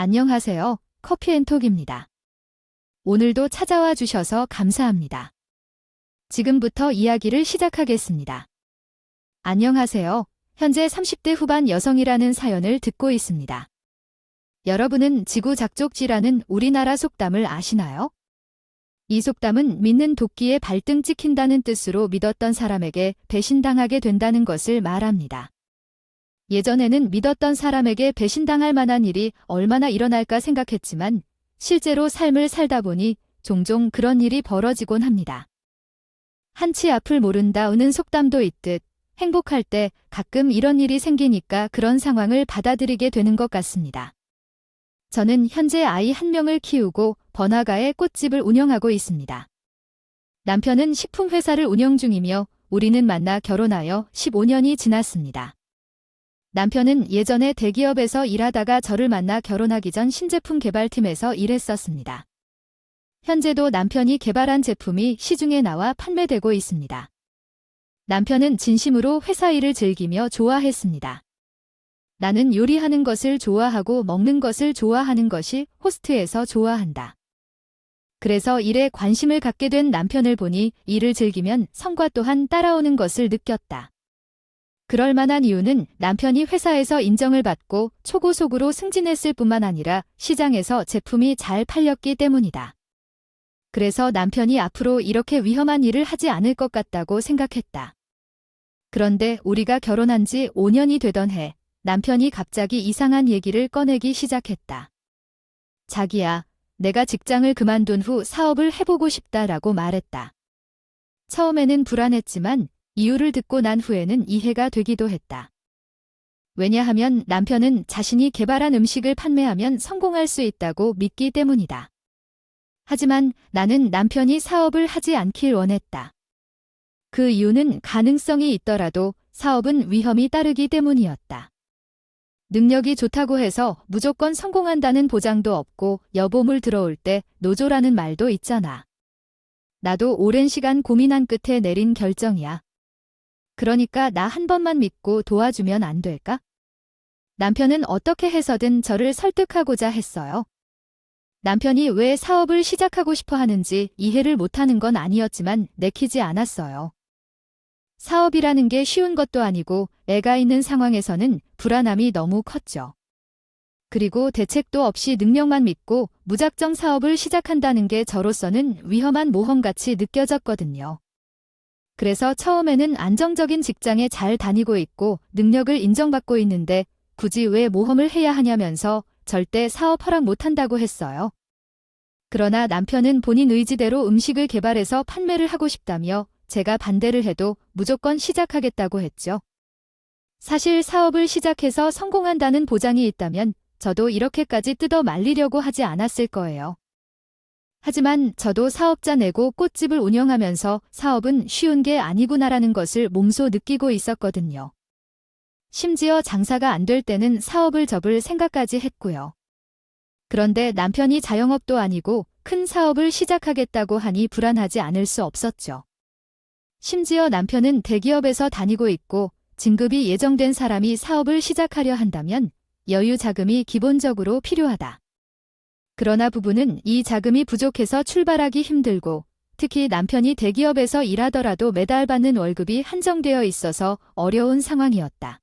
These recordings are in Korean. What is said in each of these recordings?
안녕하세요. 커피앤톡입니다. 오늘도 찾아와 주셔서 감사합니다. 지금부터 이야기를 시작하겠습니다. 안녕하세요. 현재 30대 후반 여성이라는 사연을 듣고 있습니다. 여러분은 지구작족지라는 우리나라 속담을 아시나요? 이 속담은 믿는 도끼에 발등 찍힌다는 뜻으로 믿었던 사람에게 배신당하게 된다는 것을 말합니다. 예전에는 믿었던 사람에게 배신당할 만한 일이 얼마나 일어날까 생각했지만 실제로 삶을 살다 보니 종종 그런 일이 벌어지곤 합니다. 한치 앞을 모른다는 속담도 있듯 행복할 때 가끔 이런 일이 생기니까 그런 상황을 받아들이게 되는 것 같습니다. 저는 현재 아이 한 명을 키우고 번화가에 꽃집을 운영하고 있습니다. 남편은 식품회사를 운영 중이며 우리는 만나 결혼하여 15년이 지났습니다. 남편은 예전에 대기업에서 일하다가 저를 만나 결혼하기 전 신제품 개발팀에서 일했었습니다. 현재도 남편이 개발한 제품이 시중에 나와 판매되고 있습니다. 남편은 진심으로 회사 일을 즐기며 좋아했습니다. 나는 요리하는 것을 좋아하고 먹는 것을 좋아하는 것이 호스트에서 좋아한다. 그래서 일에 관심을 갖게 된 남편을 보니 일을 즐기면 성과 또한 따라오는 것을 느꼈다. 그럴 만한 이유는 남편이 회사에서 인정을 받고 초고속으로 승진했을 뿐만 아니라 시장에서 제품이 잘 팔렸기 때문이다. 그래서 남편이 앞으로 이렇게 위험한 일을 하지 않을 것 같다고 생각했다. 그런데 우리가 결혼한 지 5년이 되던 해 남편이 갑자기 이상한 얘기를 꺼내기 시작했다. 자기야, 내가 직장을 그만둔 후 사업을 해보고 싶다라고 말했다. 처음에는 불안했지만 이유를 듣고 난 후에는 이해가 되기도 했다. 왜냐하면 남편은 자신이 개발한 음식을 판매하면 성공할 수 있다고 믿기 때문이다. 하지만 나는 남편이 사업을 하지 않길 원했다. 그 이유는 가능성이 있더라도 사업은 위험이 따르기 때문이었다. 능력이 좋다고 해서 무조건 성공한다는 보장도 없고 여보물 들어올 때 노조라는 말도 있잖아. 나도 오랜 시간 고민한 끝에 내린 결정이야. 그러니까 나 한 번만 믿고 도와주면 안 될까? 남편은 어떻게 해서든 저를 설득하고자 했어요. 남편이 왜 사업을 시작하고 싶어 하는지 이해를 못하는 건 아니었지만 내키지 않았어요. 사업이라는 게 쉬운 것도 아니고 애가 있는 상황에서는 불안함이 너무 컸죠. 그리고 대책도 없이 능력만 믿고 무작정 사업을 시작한다는 게 저로서는 위험한 모험같이 느껴졌거든요. 그래서 처음에는 안정적인 직장에 잘 다니고 있고 능력을 인정받고 있는데 굳이 왜 모험을 해야 하냐면서 절대 사업 허락 못한다고 했어요. 그러나 남편은 본인 의지대로 음식을 개발해서 판매를 하고 싶다며 제가 반대를 해도 무조건 시작하겠다고 했죠. 사실 사업을 시작해서 성공한다는 보장이 있다면 저도 이렇게까지 뜯어 말리려고 하지 않았을 거예요. 하지만 저도 사업자 내고 꽃집을 운영하면서 사업은 쉬운 게 아니구나라는 것을 몸소 느끼고 있었거든요. 심지어 장사가 안 될 때는 사업을 접을 생각까지 했고요. 그런데 남편이 자영업도 아니고 큰 사업을 시작하겠다고 하니 불안하지 않을 수 없었죠. 심지어 남편은 대기업에서 다니고 있고 진급이 예정된 사람이 사업을 시작하려 한다면 여유 자금이 기본적으로 필요하다. 그러나 부부는 이 자금이 부족해서 출발하기 힘들고 특히 남편이 대기업에서 일하더라도 매달 받는 월급이 한정되어 있어서 어려운 상황이었다.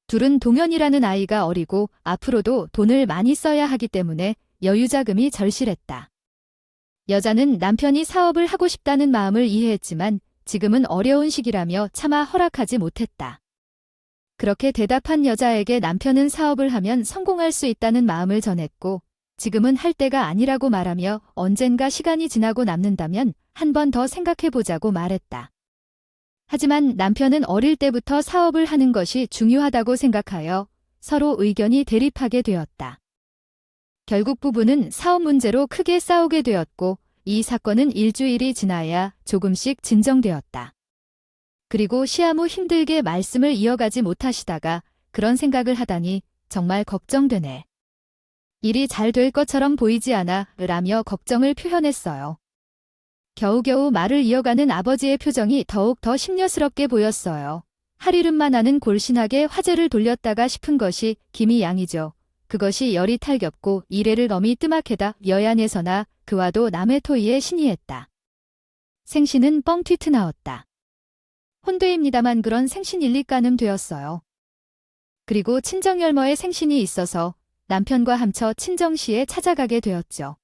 둘은 동현이라는 아이가 어리고 앞으로도 돈을 많이 써야 하기 때문에 여유 자금이 절실했다. 여자는 남편이 사업을 하고 싶다는 마음을 이해했지만 지금은 어려운 시기라며 차마 허락하지 못했다. 그렇게 대답한 여자에게 남편은 사업을 하면 성공할 수 있다는 마음을 전했고 지금은 할 때가 아니라고 말하며 언젠가 시간이 지나고 남는다면 한 번 더 생각해보자고 말했다. 하지만 남편은 어릴 때부터 사업을 하는 것이 중요하다고 생각하여 서로 의견이 대립하게 되었다. 결국 부부는 사업 문제로 크게 싸우게 되었고 이 사건은 일주일이 지나야 조금씩 진정되었다. 그리고 시아무 힘들게 말씀을 이어가지 못하시다가 그런 생각을 하다니 정말 걱정되네. 일이 잘 될 것처럼 보이지 않아 라며 걱정을 표현했어요. 겨우겨우 말을 이어가는 아버지의 표정이 더욱 더 심려스럽게 보였어요. 하리름만 하는 골신하게 화제를 돌렸다가 싶은 것이 김이 양이죠. 그것이 열이 탈겹고 이래를 넘이 뜸하게다 여얀에서나 그와도 남의 토이에 신이했다. 생신은 뻥 튀트 나왔다. 혼되입니다만 그런 생신 일리가늠 되었어요. 그리고 친정열머의 생신이 있어서 남편과 함쳐 친정시에 찾아가게 되었죠.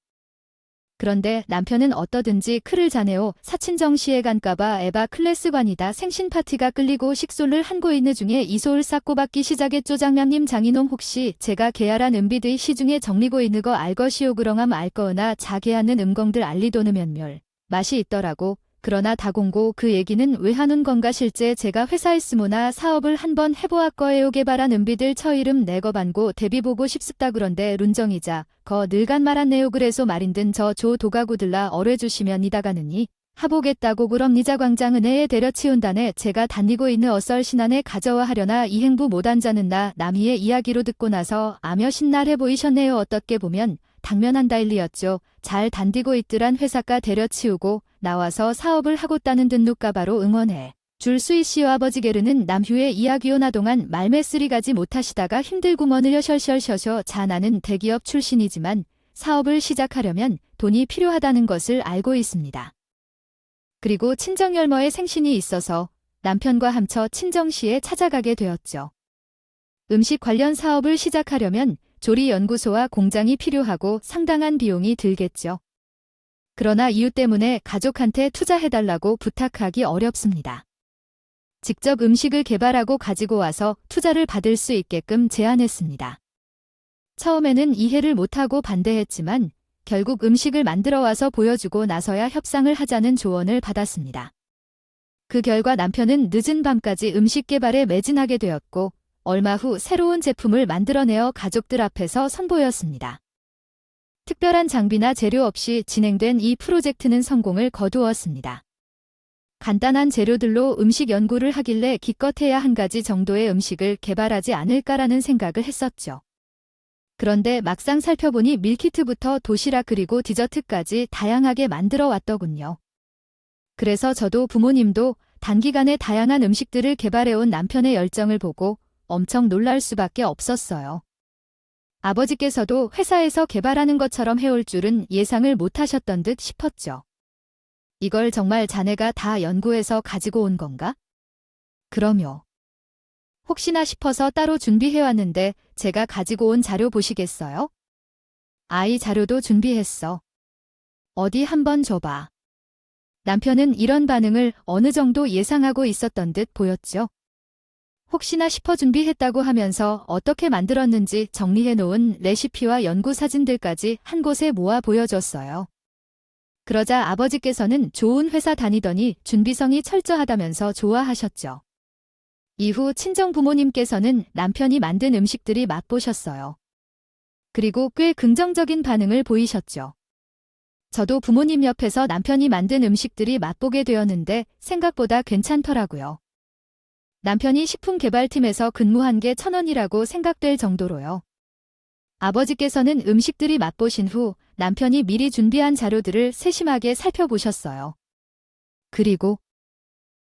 그런데 남편은 어떠든지 크를 자네오 사친정시에 간까봐 에바 클래스관이다 생신 파티가 끌리고 식솔을 한고 있는 중에 이소을 쌓고 받기 시작했죠. 장량님 장인놈 혹시 제가 계야란 은비드의 시중에 정리고 있는 거 알것이오. 그렁함 알거으나 자계하는 음공들 알리도는 면멸 맛이 있더라고. 그러나 다공고 그 얘기는 왜 하는 건가. 실제 제가 회사에 쓰모나 사업을 한번 해보았거에요. 개발한 은비들 처이름 내거 반고 대비 보고 싶습다. 그런데 룬정이자 거 늘간 말았네요. 그래서 말인든 저 조 도가구들라 어뢰주시면 이다가느니 하보겠다고. 그럼 니자 광장 은혜에 데려치운다네. 제가 다니고 있는 어썰 신안에 가져와 하려나 이 행부 못 앉아는 나 남이의 이야기로 듣고 나서 아며 신날해 보이셨네요. 어떻게 보면 당면한 다일리였죠. 잘 단디고 있더란 회사가 데려치우고 나와서 사업을 하고따는 듯누까 바로 응원해 줄 수이시오. 아버지 게르는 남휴의 이야기오. 나동안 말매쓰리 가지 못하시다가 힘들구먼을요. 셜셜셔셔. 자 나는 대기업 출신이지만 사업을 시작하려면 돈이 필요하다는 것을 알고 있습니다. 그리고 친정열머의 생신이 있어서 남편과 함쳐 친정시에 찾아가게 되었죠. 음식 관련 사업을 시작하려면 조리연구소와 공장이 필요하고 상당한 비용이 들겠죠. 그러나 이유 때문에 가족한테 투자해달라고 부탁하기 어렵습니다. 직접 음식을 개발하고 가지고 와서 투자를 받을 수 있게끔 제안했습니다. 처음에는 이해를 못하고 반대했지만 결국 음식을 만들어 와서 보여주고 나서야 협상을 하자는 조언을 받았습니다. 그 결과 남편은 늦은 밤까지 음식 개발에 매진하게 되었고 얼마 후 새로운 제품을 만들어내어 가족들 앞에서 선보였습니다. 특별한 장비나 재료 없이 진행된 이 프로젝트는 성공을 거두었습니다. 간단한 재료들로 음식 연구를 하길래 기껏해야 한 가지 정도의 음식을 개발하지 않을까라는 생각을 했었죠. 그런데 막상 살펴보니 밀키트부터 도시락 그리고 디저트까지 다양하게 만들어 왔더군요. 그래서 저도 부모님도 단기간에 다양한 음식들을 개발해온 남편의 열정을 보고 엄청 놀랄 수밖에 없었어요. 아버지께서도 회사에서 개발하는 것처럼 해올 줄은 예상을 못하셨던 듯 싶었죠. 이걸 정말 자네가 다 연구해서 가지고 온 건가? 그럼요. 혹시나 싶어서 따로 준비해왔는데 제가 가지고 온 자료 보시겠어요? 아이 자료도 준비했어. 어디 한번 줘봐. 남편은 이런 반응을 어느 정도 예상하고 있었던 듯 보였죠. 혹시나 싶어 준비했다고 하면서 어떻게 만들었는지 정리해놓은 레시피와 연구 사진들까지 한 곳에 모아 보여줬어요. 그러자 아버지께서는 좋은 회사 다니더니 준비성이 철저하다면서 좋아하셨죠. 이후 친정 부모님께서는 남편이 만든 음식들이 맛보셨어요. 그리고 꽤 긍정적인 반응을 보이셨죠. 저도 부모님 옆에서 남편이 만든 음식들이 맛보게 되었는데 생각보다 괜찮더라고요. 남편이 식품개발팀에서 근무한 게 1,000원이라고 생각될 정도로요. 아버지께서는 음식들이 맛보신 후 남편이 미리 준비한 자료들을 세심하게 살펴보셨어요. 그리고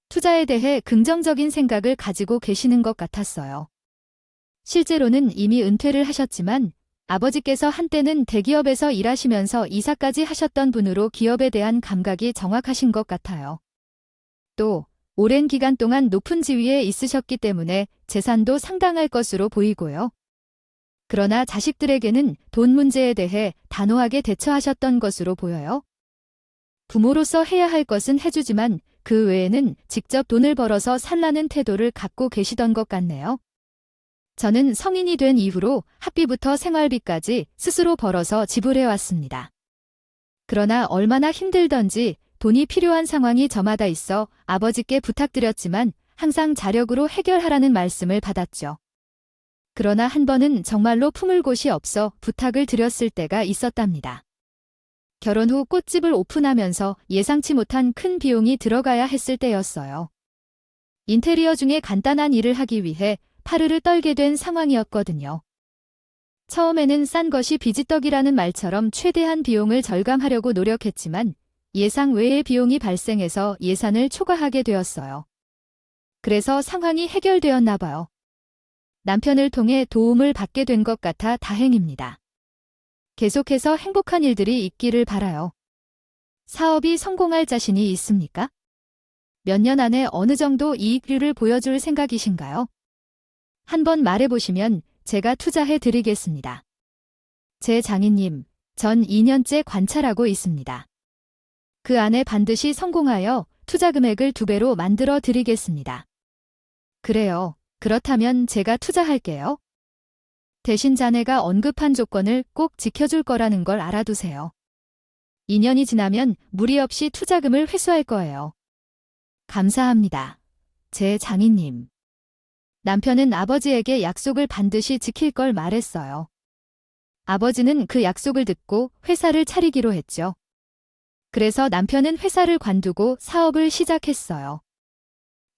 투자에 대해 긍정적인 생각을 가지고 계시는 것 같았어요. 실제로는 이미 은퇴를 하셨지만 아버지께서 한때는 대기업에서 일하시면서 이사까지 하셨던 분으로 기업에 대한 감각이 정확하신 것 같아요. 또 오랜 기간 동안 높은 지위에 있으셨기 때문에 재산도 상당할 것으로 보이고요. 그러나 자식들에게는 돈 문제에 대해 단호하게 대처하셨던 것으로 보여요. 부모로서 해야 할 것은 해주지만 그 외에는 직접 돈을 벌어서 살라는 태도를 갖고 계시던 것 같네요. 저는 성인이 된 이후로 학비부터 생활비까지 스스로 벌어서 지불해왔습니다. 그러나 얼마나 힘들던지 돈이 필요한 상황이 저마다 있어 아버지께 부탁드렸지만 항상 자력으로 해결하라는 말씀을 받았죠. 그러나 한 번은 정말로 품을 곳이 없어 부탁을 드렸을 때가 있었답니다. 결혼 후 꽃집을 오픈하면서 예상치 못한 큰 비용이 들어가야 했을 때였어요. 인테리어 중에 간단한 일을 하기 위해 파르르 떨게 된 상황이었거든요. 처음에는 싼 것이 비지떡이라는 말처럼 최대한 비용을 절감하려고 노력했지만 예상 외의 비용이 발생해서 예산을 초과하게 되었어요. 그래서 상황이 해결되었나 봐요. 남편을 통해 도움을 받게 된 것 같아 다행입니다. 계속해서 행복한 일들이 있기를 바라요. 사업이 성공할 자신이 있습니까? 몇 년 안에 어느 정도 이익률을 보여줄 생각이신가요? 한번 말해보시면 제가 투자해 드리겠습니다. 제 장인님, 전 2년째 관찰하고 있습니다. 그 안에 반드시 성공하여 투자 금액을 2배로 만들어 드리겠습니다. 그래요. 그렇다면 제가 투자할게요. 대신 자네가 언급한 조건을 꼭 지켜줄 거라는 걸 알아두세요. 2년이 지나면 무리 없이 투자금을 회수할 거예요. 감사합니다. 제 장인님. 남편은 아버지에게 약속을 반드시 지킬 걸 말했어요. 아버지는 그 약속을 듣고 회사를 차리기로 했죠. 그래서 남편은 회사를 관두고 사업을 시작했어요.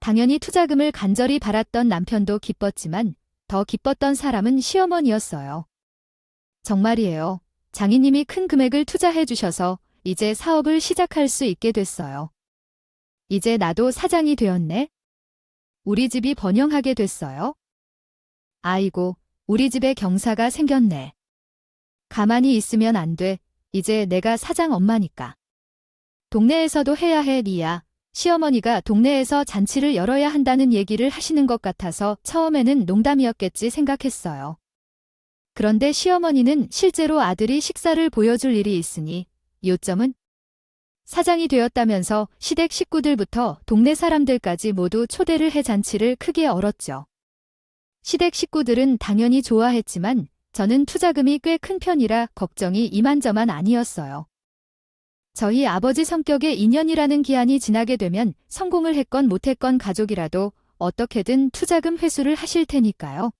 당연히 투자금을 간절히 바랐던 남편도 기뻤지만 더 기뻤던 사람은 시어머니였어요. 정말이에요. 장인님이 큰 금액을 투자해 주셔서 이제 사업을 시작할 수 있게 됐어요. 이제 나도 사장이 되었네. 우리 집이 번영하게 됐어요. 아이고, 우리 집에 경사가 생겼네. 가만히 있으면 안 돼. 이제 내가 사장 엄마니까. 동네에서도 해야 해, 리야. 시어머니가 동네에서 잔치를 열어야 한다는 얘기를 하시는 것 같아서 처음에는 농담이었겠지 생각했어요. 그런데 시어머니는 실제로 아들이 식사를 보여줄 일이 있으니 요점은 사장이 되었다면서 시댁 식구들부터 동네 사람들까지 모두 초대를 해 잔치를 크게 열었죠. 시댁 식구들은 당연히 좋아했지만 저는 투자금이 꽤 큰 편이라 걱정이 이만저만 아니었어요. 저희 아버지 성격의 인연이라는 기한이 지나게 되면 성공을 했건 못했건 가족이라도 어떻게든 투자금 회수를 하실 테니까요.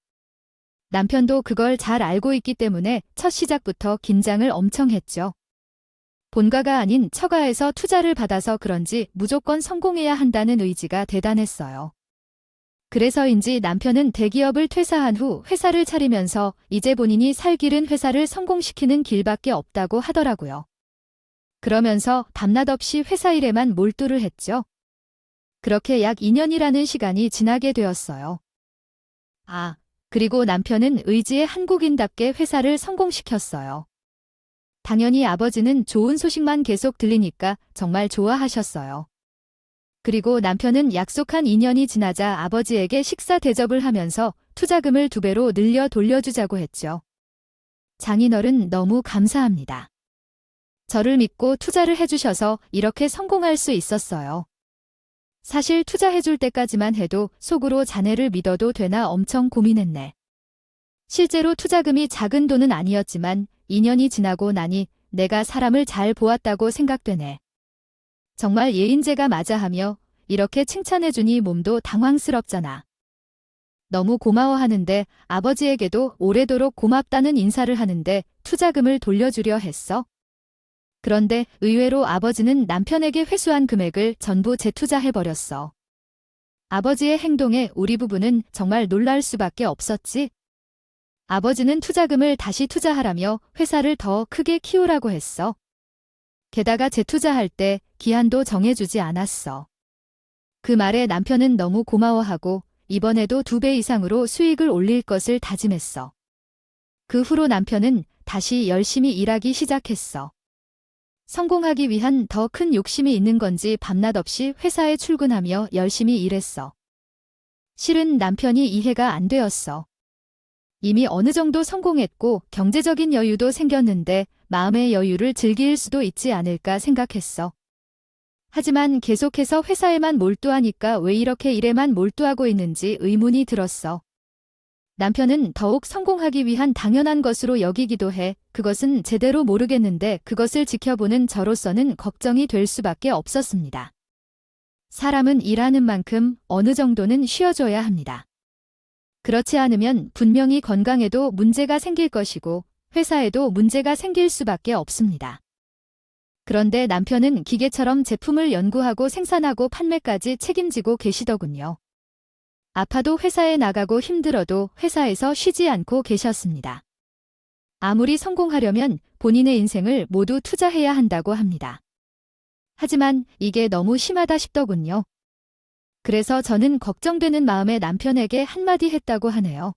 남편도 그걸 잘 알고 있기 때문에 첫 시작부터 긴장을 엄청 했죠. 본가가 아닌 처가에서 투자를 받아서 그런지 무조건 성공해야 한다는 의지가 대단했어요. 그래서인지 남편은 대기업을 퇴사한 후 회사를 차리면서 이제 본인이 살 길은 회사를 성공시키는 길밖에 없다고 하더라고요. 그러면서 밤낮 없이 회사 일에만 몰두를 했죠. 그렇게 약 2년이라는 시간이 지나게 되었어요. 그리고 남편은 의지의 한국인답게 회사를 성공시켰어요. 당연히 아버지는 좋은 소식만 계속 들리니까 정말 좋아하셨어요. 그리고 남편은 약속한 2년이 지나자 아버지에게 식사 대접을 하면서 투자금을 2배로 늘려 돌려주자고 했죠. 장인어른 너무 감사합니다. 저를 믿고 투자를 해주셔서 이렇게 성공할 수 있었어요. 사실 투자해줄 때까지만 해도 속으로 자네를 믿어도 되나 엄청 고민했네. 실제로 투자금이 작은 돈은 아니었지만 2년이 지나고 나니 내가 사람을 잘 보았다고 생각되네. 정말 예인재가 맞아 하며 이렇게 칭찬해주니 몸도 당황스럽잖아. 너무 고마워하는데 아버지에게도 오래도록 고맙다는 인사를 하는데 투자금을 돌려주려 했어. 그런데 의외로 아버지는 남편에게 회수한 금액을 전부 재투자해버렸어. 아버지의 행동에 우리 부부는 정말 놀랄 수밖에 없었지. 아버지는 투자금을 다시 투자하라며 회사를 더 크게 키우라고 했어. 게다가 재투자할 때 기한도 정해주지 않았어. 그 말에 남편은 너무 고마워하고 이번에도 2배 이상으로 수익을 올릴 것을 다짐했어. 그 후로 남편은 다시 열심히 일하기 시작했어. 성공하기 위한 더 큰 욕심이 있는 건지 밤낮 없이 회사에 출근하며 열심히 일했어. 실은 남편이 이해가 안 되었어. 이미 어느 정도 성공했고 경제적인 여유도 생겼는데 마음의 여유를 즐길 수도 있지 않을까 생각했어. 하지만 계속해서 회사에만 몰두하니까 왜 이렇게 일에만 몰두하고 있는지 의문이 들었어. 남편은 더욱 성공하기 위한 당연한 것으로 여기기도 해 그것은 제대로 모르겠는데 그것을 지켜보는 저로서는 걱정이 될 수밖에 없었습니다. 사람은 일하는 만큼 어느 정도는 쉬어줘야 합니다. 그렇지 않으면 분명히 건강에도 문제가 생길 것이고 회사에도 문제가 생길 수밖에 없습니다. 그런데 남편은 기계처럼 제품을 연구하고 생산하고 판매까지 책임지고 계시더군요. 아파도 회사에 나가고 힘들어도 회사에서 쉬지 않고 계셨습니다. 아무리 성공하려면 본인의 인생을 모두 투자해야 한다고 합니다. 하지만 이게 너무 심하다 싶더군요. 그래서 저는 걱정되는 마음에 남편에게 한마디 했다고 하네요.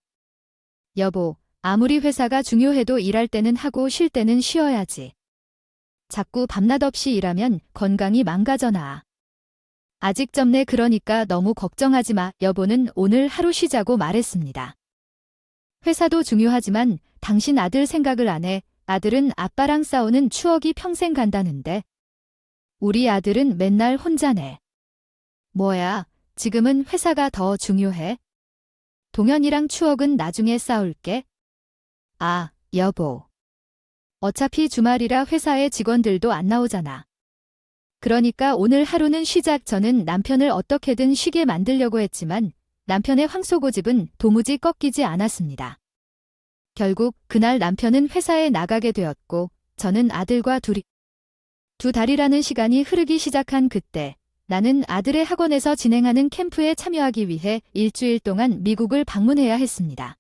여보, 아무리 회사가 중요해도 일할 때는 하고 쉴 때는 쉬어야지. 자꾸 밤낮 없이 일하면 건강이 망가져나. 아직 젊네. 그러니까 너무 걱정하지 마. 여보는 오늘 하루 쉬자고 말했습니다. 회사도 중요하지만 당신 아들 생각을 안 해. 아들은 아빠랑 싸우는 추억이 평생 간다는데. 우리 아들은 맨날 혼자네. 뭐야, 지금은 회사가 더 중요해? 동현이랑 추억은 나중에 싸울게. 아, 여보. 어차피 주말이라 회사에 직원들도 안 나오잖아. 그러니까 오늘 하루는 쉬자. 저는 남편을 어떻게든 쉬게 만들려고 했지만 남편의 황소고집은 도무지 꺾이지 않았습니다. 결국 그날 남편은 회사에 나가게 되었고 저는 아들과 두 달이라는 시간이 흐르기 시작한 그때 나는 아들의 학원에서 진행하는 캠프에 참여하기 위해 일주일 동안 미국을 방문해야 했습니다.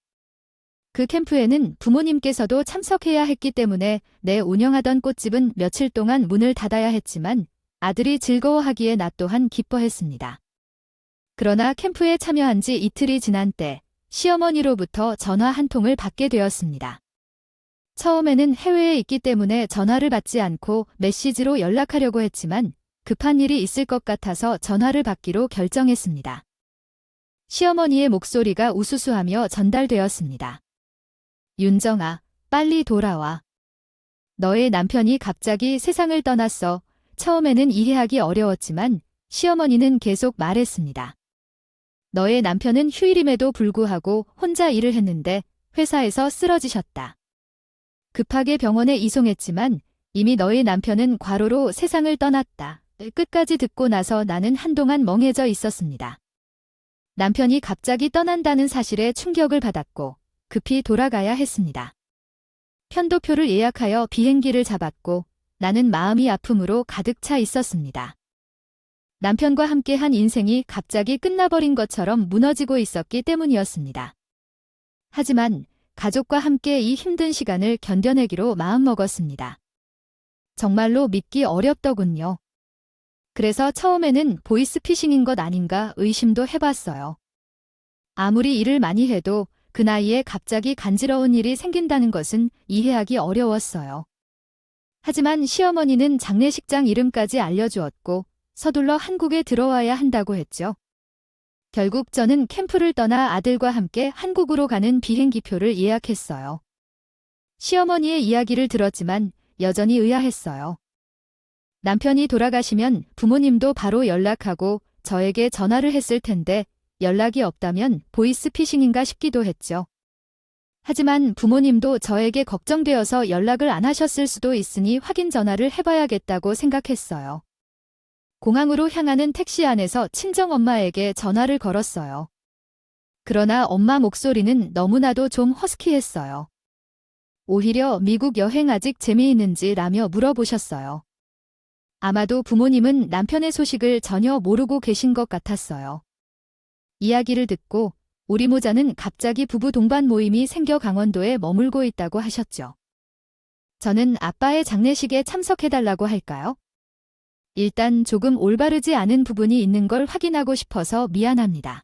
그 캠프에는 부모님께서도 참석해야 했기 때문에 내 운영하던 꽃집은 며칠 동안 문을 닫아야 했지만 아들이 즐거워하기에 나 또한 기뻐했습니다. 그러나 캠프에 참여한 지 이틀이 지난 때 시어머니로부터 전화 한 통을 받게 되었습니다. 처음에는 해외에 있기 때문에 전화를 받지 않고 메시지로 연락하려고 했지만 급한 일이 있을 것 같아서 전화를 받기로 결정했습니다. 시어머니의 목소리가 우수수하며 전달되었습니다. 윤정아, 빨리 돌아와. 너의 남편이 갑자기 세상을 떠났어. 처음에는 이해하기 어려웠지만 시어머니는 계속 말했습니다. 너의 남편은 휴일임에도 불구하고 혼자 일을 했는데 회사에서 쓰러지셨다. 급하게 병원에 이송했지만 이미 너의 남편은 과로로 세상을 떠났다. 끝까지 듣고 나서 나는 한동안 멍해져 있었습니다. 남편이 갑자기 떠난다는 사실에 충격을 받았고 급히 돌아가야 했습니다. 편도표를 예약하여 비행기를 잡았고 나는 마음이 아픔으로 가득 차 있었습니다. 남편과 함께한 인생이 갑자기 끝나버린 것처럼 무너지고 있었기 때문이었습니다. 하지만 가족과 함께 이 힘든 시간을 견뎌내기로 마음먹었습니다. 정말로 믿기 어렵더군요. 그래서 처음에는 보이스피싱인 것 아닌가 의심도 해봤어요. 아무리 일을 많이 해도 그 나이에 갑자기 간지러운 일이 생긴다는 것은 이해하기 어려웠어요. 하지만 시어머니는 장례식장 이름까지 알려주었고 서둘러 한국에 들어와야 한다고 했죠. 결국 저는 캠프를 떠나 아들과 함께 한국으로 가는 비행기표를 예약했어요. 시어머니의 이야기를 들었지만 여전히 의아했어요. 남편이 돌아가시면 부모님도 바로 연락하고 저에게 전화를 했을 텐데 연락이 없다면 보이스피싱인가 싶기도 했죠. 하지만 부모님도 저에게 걱정되어서 연락을 안 하셨을 수도 있으니 확인 전화를 해봐야겠다고 생각했어요. 공항으로 향하는 택시 안에서 친정엄마에게 전화를 걸었어요. 그러나 엄마 목소리는 너무나도 좀 허스키했어요. 오히려 미국 여행 아직 재미있는지 라며 물어보셨어요. 아마도 부모님은 남편의 소식을 전혀 모르고 계신 것 같았어요. 이야기를 듣고 우리 모자는 갑자기 부부 동반 모임이 생겨 강원도에 머물고 있다고 하셨죠. 저는 아빠의 장례식에 참석해달라고 할까요? 일단 조금 올바르지 않은 부분이 있는 걸 확인하고 싶어서 미안합니다.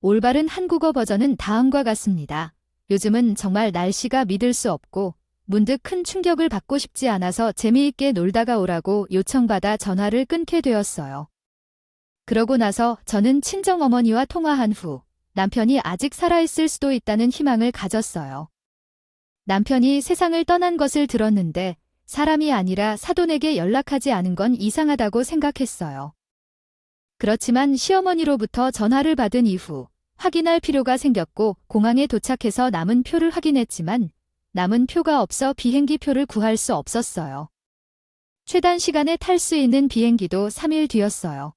올바른 한국어 버전은 다음과 같습니다. 요즘은 정말 날씨가 믿을 수 없고 문득 큰 충격을 받고 싶지 않아서 재미있게 놀다가 오라고 요청받아 전화를 끊게 되었어요. 그러고 나서 저는 친정어머니와 통화한 후 남편이 아직 살아있을 수도 있다는 희망을 가졌어요. 남편이 세상을 떠난 것을 들었는데 사람이 아니라 사돈에게 연락하지 않은 건 이상하다고 생각했어요. 그렇지만 시어머니로부터 전화를 받은 이후 확인할 필요가 생겼고 공항에 도착해서 남은 표를 확인했지만 남은 표가 없어 비행기 표를 구할 수 없었어요. 최단 시간에 탈 수 있는 비행기도 3일 뒤였어요.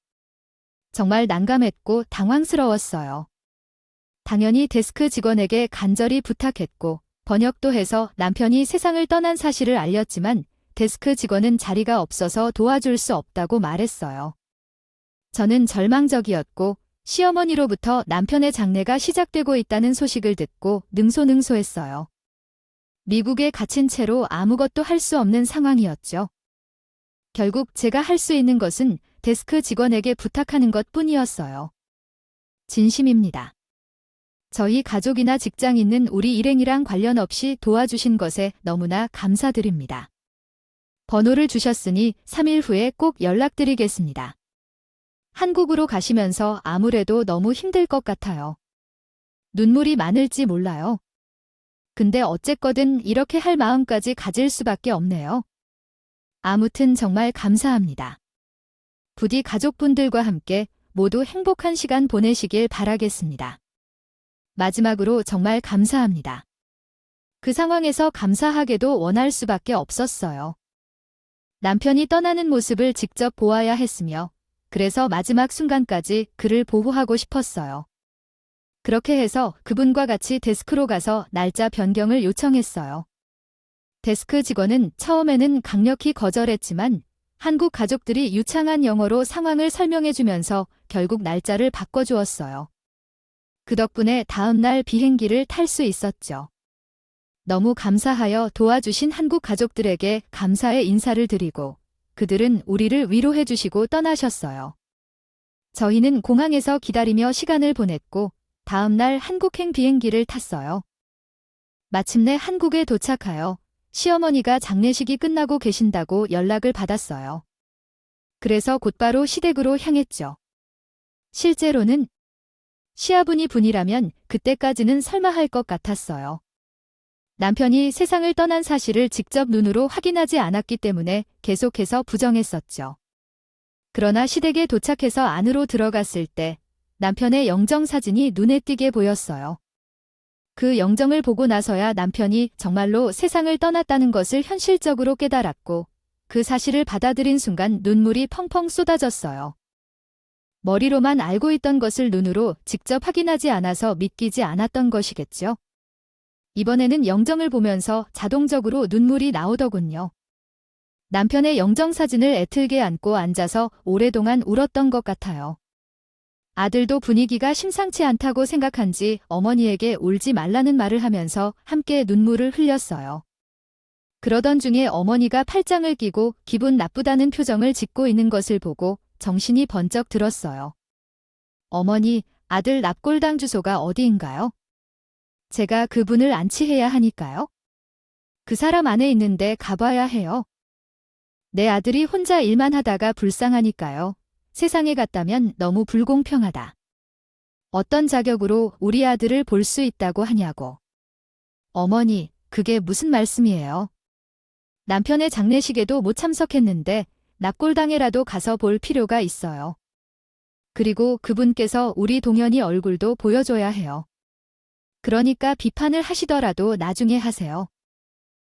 정말 난감했고 당황스러웠어요. 당연히 데스크 직원에게 간절히 부탁했고 번역도 해서 남편이 세상을 떠난 사실을 알렸지만 데스크 직원은 자리가 없어서 도와줄 수 없다고 말했어요. 저는 절망적이었고 시어머니로부터 남편의 장례가 시작되고 있다는 소식을 듣고 능소능소했어요. 미국에 갇힌 채로 아무것도 할 수 없는 상황이었죠. 결국 제가 할 수 있는 것은 데스크 직원에게 부탁하는 것 뿐이었어요. 진심입니다. 저희 가족이나 직장 있는 우리 일행이랑 관련 없이 도와주신 것에 너무나 감사드립니다. 번호를 주셨으니 3일 후에 꼭 연락드리겠습니다. 한국으로 가시면서 아무래도 너무 힘들 것 같아요. 눈물이 많을지 몰라요. 근데 어쨌거든 이렇게 할 마음까지 가질 수밖에 없네요. 아무튼 정말 감사합니다. 부디 가족분들과 함께 모두 행복한 시간 보내시길 바라겠습니다. 마지막으로 정말 감사합니다. 그 상황에서 감사하게도 원할 수밖에 없었어요. 남편이 떠나는 모습을 직접 보아야 했으며 그래서 마지막 순간까지 그를 보호하고 싶었어요. 그렇게 해서 그분과 같이 데스크로 가서 날짜 변경을 요청했어요. 데스크 직원은 처음에는 강력히 거절했지만 한국 가족들이 유창한 영어로 상황을 설명해주면서 결국 날짜를 바꿔주었어요. 그 덕분에 다음 날 비행기를 탈 수 있었죠. 너무 감사하여 도와주신 한국 가족들에게 감사의 인사를 드리고 그들은 우리를 위로해주시고 떠나셨어요. 저희는 공항에서 기다리며 시간을 보냈고 다음 날 한국행 비행기를 탔어요. 마침내 한국에 도착하여 시어머니가 장례식이 끝나고 계신다고 연락을 받았어요. 그래서 곧바로 시댁으로 향했죠. 실제로는 시아버니 분이라면 그때까지는 설마 할 것 같았어요. 남편이 세상을 떠난 사실을 직접 눈으로 확인하지 않았기 때문에 계속해서 부정했었죠. 그러나 시댁에 도착해서 안으로 들어갔을 때 남편의 영정사진이 눈에 띄게 보였어요. 그 영정을 보고 나서야 남편이 정말로 세상을 떠났다는 것을 현실적으로 깨달았고 그 사실을 받아들인 순간 눈물이 펑펑 쏟아졌어요. 머리로만 알고 있던 것을 눈으로 직접 확인하지 않아서 믿기지 않았던 것이겠죠. 이번에는 영정을 보면서 자동적으로 눈물이 나오더군요. 남편의 영정사진을 애틀게 안고 앉아서 오랫동안 울었던 것 같아요. 아들도 분위기가 심상치 않다고 생각한지 어머니에게 울지 말라는 말을 하면서 함께 눈물을 흘렸어요. 그러던 중에 어머니가 팔짱을 끼고 기분 나쁘다는 표정을 짓고 있는 것을 보고 정신이 번쩍 들었어요. 어머니, 아들 납골당 주소가 어디인가요? 제가 그분을 안치해야 하니까요. 그 사람 안에 있는데 가봐야 해요. 내 아들이 혼자 일만 하다가 불쌍하니까요. 세상에 갔다면 너무 불공평하다. 어떤 자격으로 우리 아들을 볼 수 있다고 하냐고. 어머니, 그게 무슨 말씀이에요? 남편의 장례식에도 못 참석했는데 납골당에라도 가서 볼 필요가 있어요. 그리고 그분께서 우리 동현이 얼굴도 보여줘야 해요. 그러니까 비판을 하시더라도 나중에 하세요.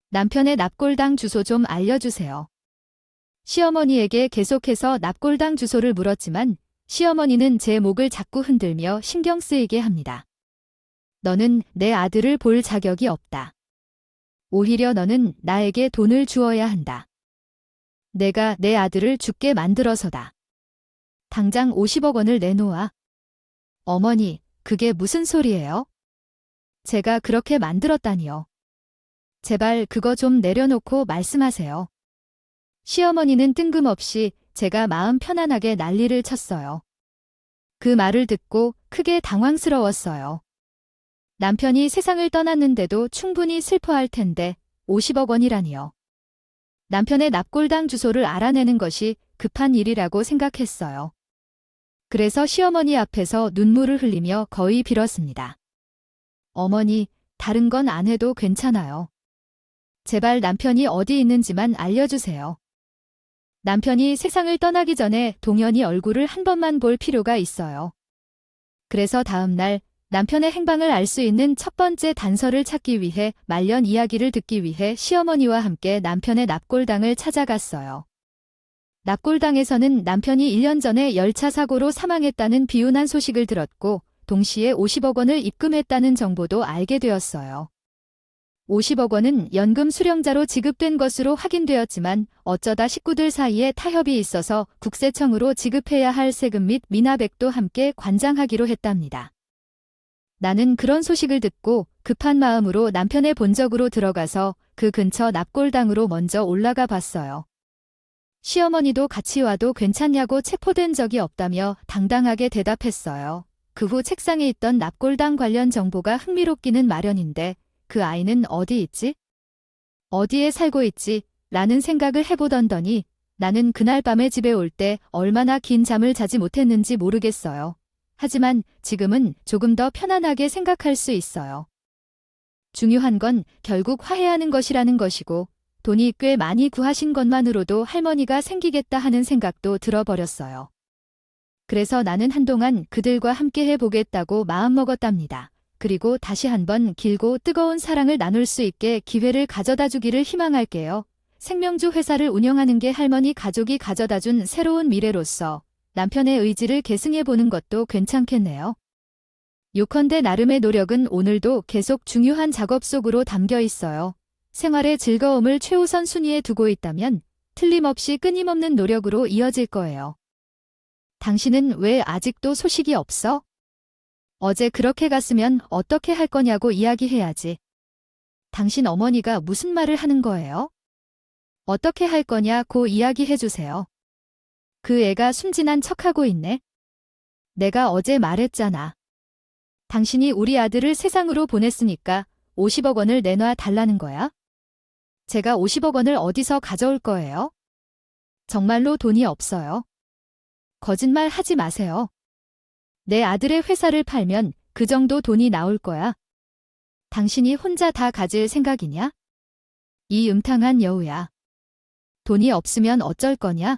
남편의 납골당 주소 좀 알려주세요. 시어머니에게 계속해서 납골당 주소를 물었지만 시어머니는 제 목을 자꾸 흔들며 신경 쓰이게 합니다. 너는 내 아들을 볼 자격이 없다. 오히려 너는 나에게 돈을 주어야 한다. 내가 내 아들을 죽게 만들어서다. 당장 50억 원을 내놓아. 어머니, 그게 무슨 소리예요? 제가 그렇게 만들었다니요. 제발 그거 좀 내려놓고 말씀하세요. 시어머니는 뜬금없이 제가 마음 편안하게 난리를 쳤어요. 그 말을 듣고 크게 당황스러웠어요. 남편이 세상을 떠났는데도 충분히 슬퍼할 텐데 50억 원이라니요. 남편의 납골당 주소를 알아내는 것이 급한 일이라고 생각했어요. 그래서 시어머니 앞에서 눈물을 흘리며 거의 빌었습니다. 어머니, 다른 건 안 해도 괜찮아요. 제발 남편이 어디 있는지만 알려주세요. 남편이 세상을 떠나기 전에 동현이 얼굴을 한 번만 볼 필요가 있어요. 그래서 다음 날 남편의 행방을 알 수 있는 첫 번째 단서를 찾기 위해 말년 이야기를 듣기 위해 시어머니와 함께 남편의 납골당을 찾아갔어요. 납골당에서는 남편이 1년 전에 열차 사고로 사망했다는 비운한 소식을 들었고 동시에 50억 원을 입금했다는 정보도 알게 되었어요. 50억 원은 연금 수령자로 지급된 것으로 확인되었지만 어쩌다 식구들 사이에 타협이 있어서 국세청으로 지급해야 할 세금 및 미납액도 함께 관장하기로 했답니다. 나는 그런 소식을 듣고 급한 마음으로 남편의 본적으로 들어가서 그 근처 납골당으로 먼저 올라가 봤어요. 시어머니도 같이 와도 괜찮냐고 체포된 적이 없다며 당당하게 대답했어요. 그 후 책상에 있던 납골당 관련 정보가 흥미롭기는 마련인데 그 아이는 어디 있지? 어디에 살고 있지? 라는 생각을 해보던더니 나는 그날 밤에 집에 올 때 얼마나 긴 잠을 자지 못했는지 모르겠어요. 하지만 지금은 조금 더 편안하게 생각할 수 있어요. 중요한 건 결국 화해하는 것이라는 것이고 돈이 꽤 많이 구하신 것만으로도 할머니가 생기겠다 하는 생각도 들어버렸어요. 그래서 나는 한동안 그들과 함께 해보겠다고 마음먹었답니다. 그리고 다시 한번 길고 뜨거운 사랑을 나눌 수 있게 기회를 가져다 주기를 희망할게요. 생명주 회사를 운영하는 게 할머니 가족이 가져다 준 새로운 미래로서 남편의 의지를 계승해보는 것도 괜찮겠네요. 요컨대 나름의 노력은 오늘도 계속 중요한 작업 속으로 담겨 있어요. 생활의 즐거움을 최우선 순위에 두고 있다면 틀림없이 끊임없는 노력으로 이어질 거예요. 당신은 왜 아직도 소식이 없어? 어제 그렇게 갔으면 어떻게 할 거냐고 이야기해야지. 당신 어머니가 무슨 말을 하는 거예요? 어떻게 할 거냐고 이야기해 주세요. 그 애가 순진한 척하고 있네. 내가 어제 말했잖아. 당신이 우리 아들을 세상으로 보냈으니까 50억 원을 내놔 달라는 거야? 제가 50억 원을 어디서 가져올 거예요? 정말로 돈이 없어요. 거짓말 하지 마세요. 내 아들의 회사를 팔면 그 정도 돈이 나올 거야. 당신이 혼자 다 가질 생각이냐? 이 음탕한 여우야. 돈이 없으면 어쩔 거냐?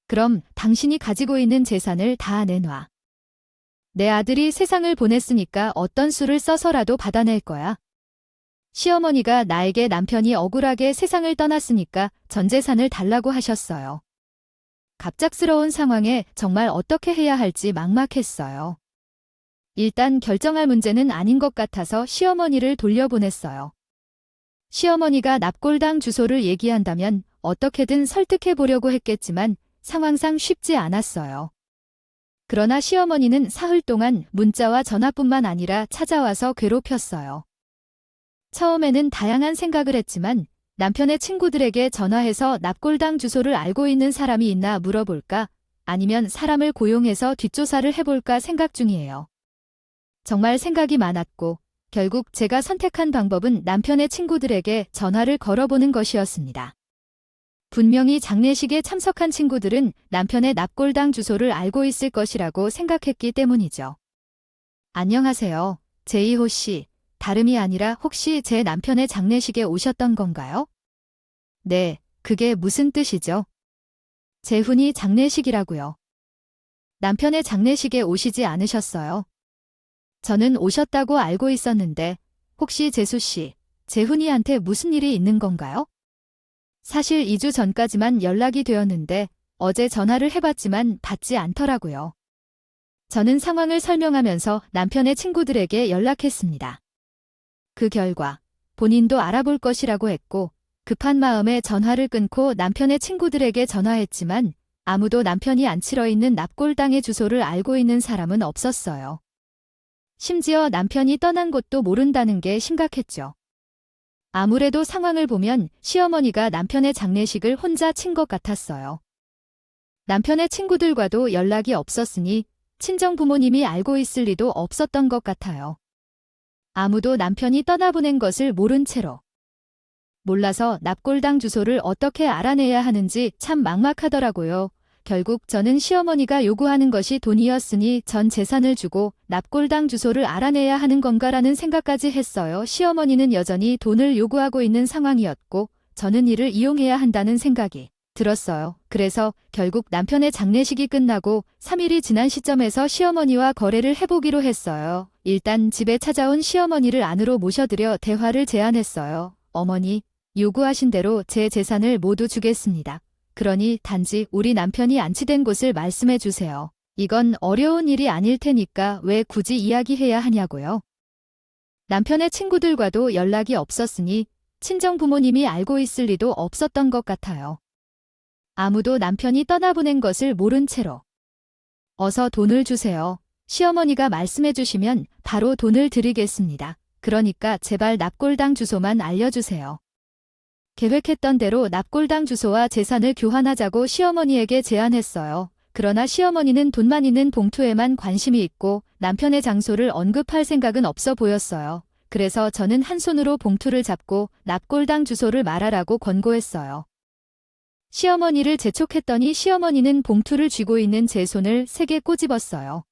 그럼 당신이 가지고 있는 재산을 다 내놔. 내 아들이 세상을 보냈으니까 어떤 수를 써서라도 받아낼 거야. 시어머니가 나에게 남편이 억울하게 세상을 떠났으니까 전 재산을 달라고 하셨어요. 갑작스러운 상황에 정말 어떻게 해야 할지 막막했어요. 일단 결정할 문제는 아닌 것 같아서 시어머니를 돌려보냈어요. 시어머니가 납골당 주소를 얘기한다면 어떻게든 설득해 보려고 했겠지만 상황상 쉽지 않았어요. 그러나 시어머니는 사흘 동안 문자와 전화뿐만 아니라 찾아와서 괴롭혔어요. 처음에는 다양한 생각을 했지만 남편의 친구들에게 전화해서 납골당 주소를 알고 있는 사람이 있나 물어볼까? 아니면 사람을 고용해서 뒷조사를 해볼까 생각 중이에요. 정말 생각이 많았고 결국 제가 선택한 방법은 남편의 친구들에게 전화를 걸어보는 것이었습니다. 분명히 장례식에 참석한 친구들은 남편의 납골당 주소를 알고 있을 것이라고 생각했기 때문이죠. 안녕하세요. 제이호 씨. 다름이 아니라 혹시 제 남편의 장례식에 오셨던 건가요? 네, 그게 무슨 뜻이죠? 재훈이 장례식이라고요. 남편의 장례식에 오시지 않으셨어요? 저는 오셨다고 알고 있었는데 혹시 재수 씨, 재훈이한테 무슨 일이 있는 건가요? 사실 2주 전까지만 연락이 되었는데 어제 전화를 해봤지만 받지 않더라고요. 저는 상황을 설명하면서 남편의 친구들에게 연락했습니다. 그 결과 본인도 알아볼 것이라고 했고 급한 마음에 전화를 끊고 남편의 친구들에게 전화했지만 아무도 남편이 안 치러 있는 납골당의 주소를 알고 있는 사람은 없었어요. 심지어 남편이 떠난 곳도 모른다는 게 심각했죠. 아무래도 상황을 보면 시어머니가 남편의 장례식을 혼자 친 것 같았어요. 남편의 친구들과도 연락이 없었으니 친정 부모님이 알고 있을 리도 없었던 것 같아요. 아무도 남편이 떠나보낸 것을 모른 채로. 몰라서 납골당 주소를 어떻게 알아내야 하는지 참 막막하더라고요. 결국 저는 시어머니가 요구하는 것이 돈이었으니 전 재산을 주고 납골당 주소를 알아내야 하는 건가라는 생각까지 했어요. 시어머니는 여전히 돈을 요구하고 있는 상황이었고 저는 이를 이용해야 한다는 생각이 들었어요. 그래서 결국 남편의 장례식이 끝나고 3일이 지난 시점에서 시어머니와 거래를 해보기로 했어요. 일단 집에 찾아온 시어머니를 안으로 모셔들여 대화를 제안했어요. 어머니, 요구하신 대로 제 재산을 모두 주겠습니다. 그러니 단지 우리 남편이 안치된 곳을 말씀해 주세요. 이건 어려운 일이 아닐 테니까 왜 굳이 이야기해야 하냐고요. 남편의 친구들과도 연락이 없었으니 친정 부모님이 알고 있을 리도 없었던 것 같아요. 아무도 남편이 떠나보낸 것을 모른 채로. 어서 돈을 주세요. 시어머니가 말씀해 주시면 바로 돈을 드리겠습니다. 그러니까 제발 납골당 주소만 알려주세요. 계획했던 대로 납골당 주소와 재산을 교환하자고 시어머니에게 제안했어요. 그러나 시어머니는 돈만 있는 봉투에만 관심이 있고 남편의 장소를 언급할 생각은 없어 보였어요. 그래서 저는 한 손으로 봉투를 잡고 납골당 주소를 말하라고 권고했어요. 시어머니를 재촉했더니 시어머니는 봉투를 쥐고 있는 제 손을 세게 꼬집었어요.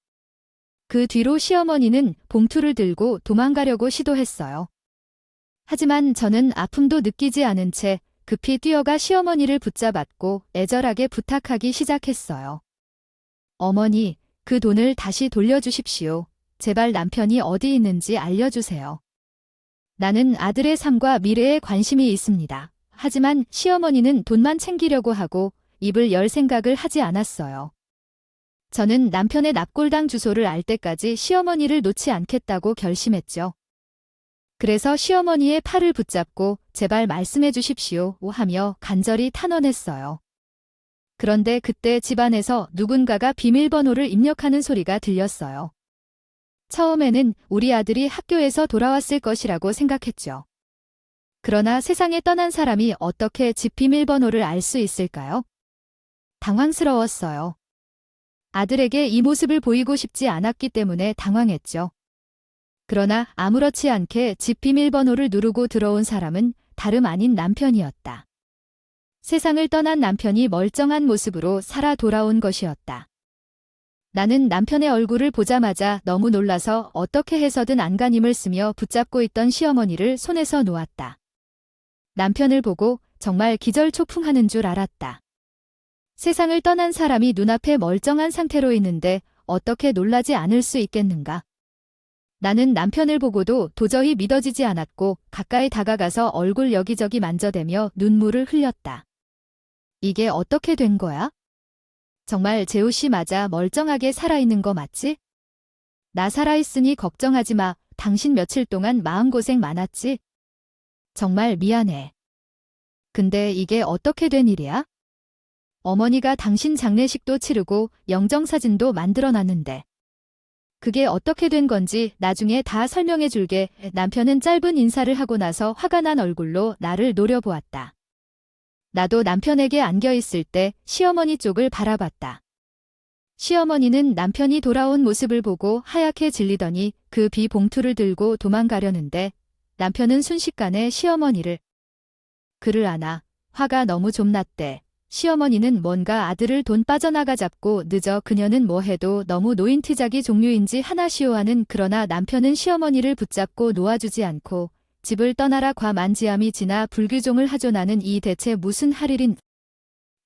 그 뒤로 시어머니는 봉투를 들고 도망가려고 시도했어요. 하지만 저는 아픔도 느끼지 않은 채 급히 뛰어가 시어머니를 붙잡았고 애절하게 부탁하기 시작했어요. 어머니, 그 돈을 다시 돌려주십시오. 제발 남편이 어디 있는지 알려주세요. 나는 아들의 삶과 미래에 관심이 있습니다. 하지만 시어머니는 돈만 챙기려고 하고 입을 열 생각을 하지 않았어요. 저는 남편의 납골당 주소를 알 때까지 시어머니를 놓지 않겠다고 결심했죠. 그래서 시어머니의 팔을 붙잡고 제발 말씀해 주십시오 하며 간절히 탄원했어요. 그런데 그때 집안에서 누군가가 비밀번호를 입력하는 소리가 들렸어요. 처음에는 우리 아들이 학교에서 돌아왔을 것이라고 생각했죠. 그러나 세상에 떠난 사람이 어떻게 집 비밀번호를 알 수 있을까요? 당황스러웠어요. 아들에게 이 모습을 보이고 싶지 않았기 때문에 당황했죠. 그러나 아무렇지 않게 집 비밀번호를 누르고 들어온 사람은 다름 아닌 남편이었다. 세상을 떠난 남편이 멀쩡한 모습으로 살아 돌아온 것이었다. 나는 남편의 얼굴을 보자마자 너무 놀라서 어떻게 해서든 안간힘을 쓰며 붙잡고 있던 시어머니를 손에서 놓았다. 남편을 보고 정말 기절초풍하는 줄 알았다. 세상을 떠난 사람이 눈앞에 멀쩡한 상태로 있는데 어떻게 놀라지 않을 수 있겠는가? 나는 남편을 보고도 도저히 믿어지지 않았고 가까이 다가가서 얼굴 여기저기 만져대며 눈물을 흘렸다. 이게 어떻게 된 거야? 정말 재호 씨 맞아 멀쩡하게 살아있는 거 맞지? 나 살아있으니 걱정하지 마. 당신 며칠 동안 마음고생 많았지? 정말 미안해. 근데 이게 어떻게 된 일이야? 어머니가 당신 장례식도 치르고 영정사진도 만들어놨는데. 그게 어떻게 된 건지 나중에 다 설명해 줄게. 남편은 짧은 인사를 하고 나서 화가 난 얼굴로 나를 노려보았다. 나도 남편에게 안겨있을 때 시어머니 쪽을 바라봤다. 시어머니는 남편이 돌아온 모습을 보고 하얗게 질리더니 그 비봉투를 들고 도망가려는데 남편은 순식간에 시어머니를 그를 안아 화가 너무 좀 났대. 시어머니는 뭔가 아들을 돈 빠져나가 잡고 늦어 그녀는 뭐 해도 너무 노인티자기 종류인지 하나시오 하는 그러나 남편은 시어머니를 붙잡고 놓아주지 않고 집을 떠나라 과만지암이 지나 불규종을 하죠. 나는 이 대체 무슨 할 일인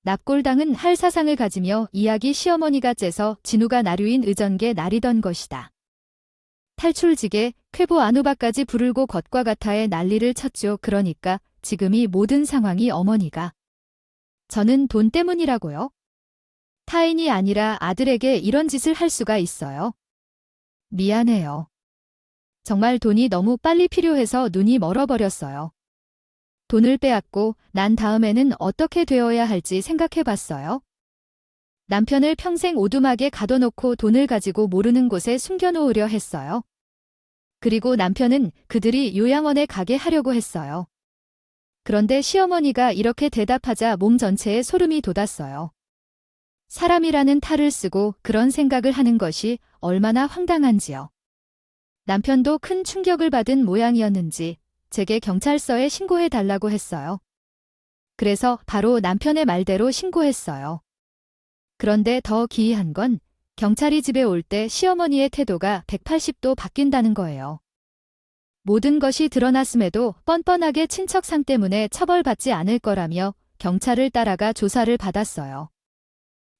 납골당은 할 사상을 가지며 이야기 시어머니가 째서 진우가 나류인 의전계 날이던 것이다. 탈출지게 쾌보 안우바까지 부르고 것과 같아에 난리를 쳤죠. 그러니까 지금 이 모든 상황이 어머니가 저는 돈 때문이라고요? 타인이 아니라 아들에게 이런 짓을 할 수가 있어요. 미안해요. 정말 돈이 너무 빨리 필요해서 눈이 멀어버렸어요. 돈을 빼앗고 난 다음에는 어떻게 되어야 할지 생각해봤어요. 남편을 평생 오두막에 가둬놓고 돈을 가지고 모르는 곳에 숨겨놓으려 했어요. 그리고 남편은 그들이 요양원에 가게 하려고 했어요. 그런데 시어머니가 이렇게 대답하자 몸 전체에 소름이 돋았어요. 사람이라는 탈을 쓰고 그런 생각을 하는 것이 얼마나 황당한지요. 남편도 큰 충격을 받은 모양이었는지 제게 경찰서에 신고해달라고 했어요. 그래서 바로 남편의 말대로 신고했어요. 그런데 더 기이한 건 경찰이 집에 올 때 시어머니의 태도가 180도 바뀐다는 거예요. 모든 것이 드러났음에도 뻔뻔하게 친척상 때문에 처벌받지 않을 거라며 경찰을 따라가 조사를 받았어요.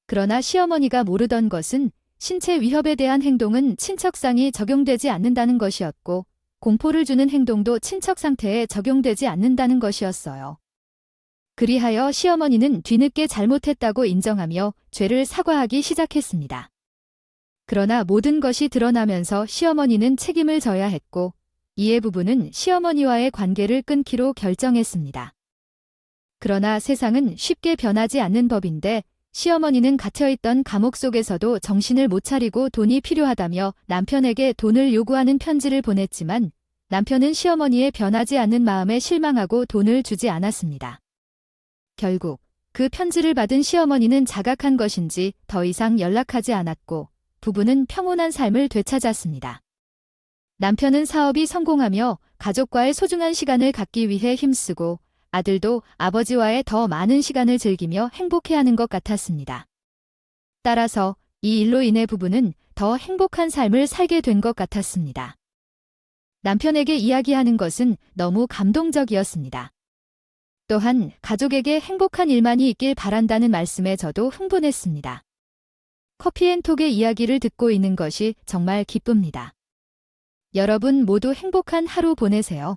그러나 시어머니가 모르던 것은 신체 위협에 대한 행동은 친척상이 적용되지 않는다는 것이었고 공포를 주는 행동도 친척 상태에 적용되지 않는다는 것이었어요. 그리하여 시어머니는 뒤늦게 잘못했다고 인정하며 죄를 사과하기 시작했습니다. 그러나 모든 것이 드러나면서 시어머니는 책임을 져야 했고 이에 부부는 시어머니와의 관계를 끊기로 결정했습니다. 그러나 세상은 쉽게 변하지 않는 법인데 시어머니는 갇혀있던 감옥 속에서도 정신을 못 차리고 돈이 필요하다며 남편에게 돈을 요구하는 편지를 보냈지만 남편은 시어머니의 변하지 않는 마음에 실망하고 돈을 주지 않았습니다. 결국 그 편지를 받은 시어머니는 자각한 것인지 더 이상 연락하지 않았고 부부는 평온한 삶을 되찾았습니다. 남편은 사업이 성공하며 가족과의 소중한 시간을 갖기 위해 힘쓰고 아들도 아버지와의 더 많은 시간을 즐기며 행복해하는 것 같았습니다. 따라서 이 일로 인해 부부는 더 행복한 삶을 살게 된 것 같았습니다. 남편에게 이야기하는 것은 너무 감동적이었습니다. 또한 가족에게 행복한 일만이 있길 바란다는 말씀에 저도 흥분했습니다. 커피앤톡의 이야기를 듣고 있는 것이 정말 기쁩니다. 여러분 모두 행복한 하루 보내세요.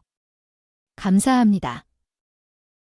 감사합니다.